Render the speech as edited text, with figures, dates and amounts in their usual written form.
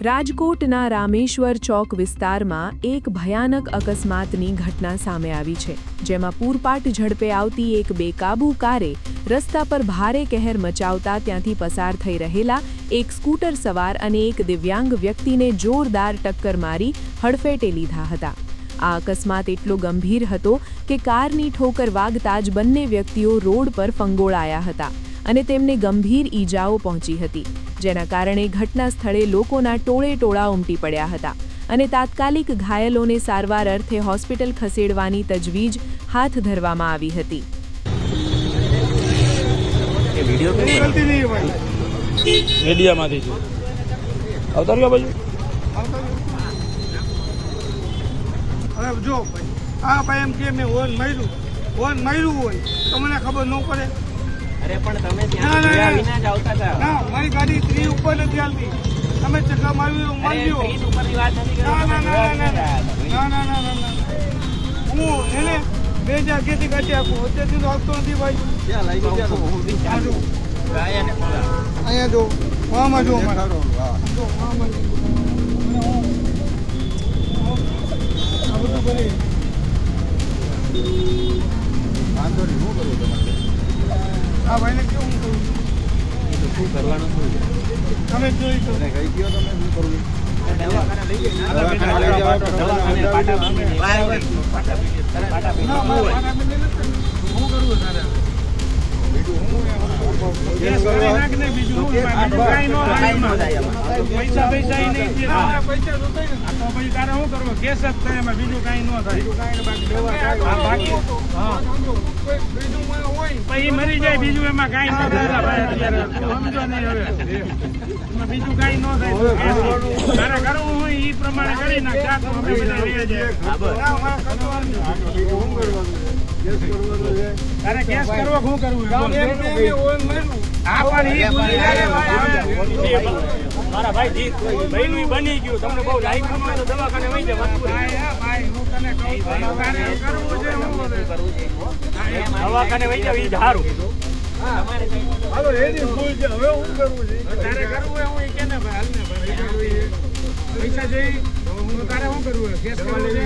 રાજકોટના રામેશ્વર ચોક વિસ્તારમાં એક ભયાનક અકસ્માતની ઘટના સામે આવી છે, જેમાં પૂરપાટ ઝડપે આવતી એક બેકાબૂ કારે રસ્તા પર ભારે કહેર મચાવતા ત્યાંથી પસાર થઈ રહેલા એક સ્કૂટર સવાર અને એક દિવ્યાંગ વ્યક્તિને જોરદાર ટક્કર મારી હડફેટે લીધા હતા। આ અકસ્માત એટલો ગંભીર હતો કે કારની ઠોકર વાગતા જ બંને વ્યક્તિઓ રોડ પર ફંગોળાયા હતા અને તેમને ગંભીર ઈજાઓ પહોંચી હતી, જેના કારણે ઘટના સ્થળે લોકોના ટોળે-ટોળા ઉમટી પડ્યા હતા અને તાત્કાલિક ઘાયલોને સારવાર અર્થે હોસ્પિટલ ખસેડવાની તજવીજ હાથ ધરવામાં આવી હતી। જો આ ભાઈ એમ કે મેં હોર્ન માર્યું હોય તો મને ખબર ન પડે। અરે પણ તમે ત્યાં વિના જ આવતા હતા। ના, મારી ગાડી 3 ઉપર નથી હાલતી, તમે ચક્કા માર્યું માર્યો। 30 ઉપરની વાત નથી કરતો। ના, હું એને 2011 થી કાઢી આપું, અત્યારથી તો આવતો નથી ભાઈ। ક્યાં લાગી અહીંયા જો આમાં જો આમાં આ ભાઈને કેવું કરું શું કરવાનું તમે જોઈ તો કઈ ગયો તમે શું કરવું મરી જાય બીજું એમાં કઈ ન થાય, સમજો નહીં હવે બીજું કઈ ન થાય। તારે કરવું હોય એ પ્રમાણે કરી નાખ, તારે કેસ કરવો શું કરવું મારા ભાઈ ભાઈ બની ગયું, તમને બહુ લાઈક દવાખાને વહી જાય ભાઈ, હું તને કહું દવાખાને વહી જાવ એ સારું। હવે હું કરવું છે તારે કરવું હું એ કે ને ભાઈ હાલ ને ભાઈ પૈસા જઈ તારે શું કરવું કેસ કરવું છે।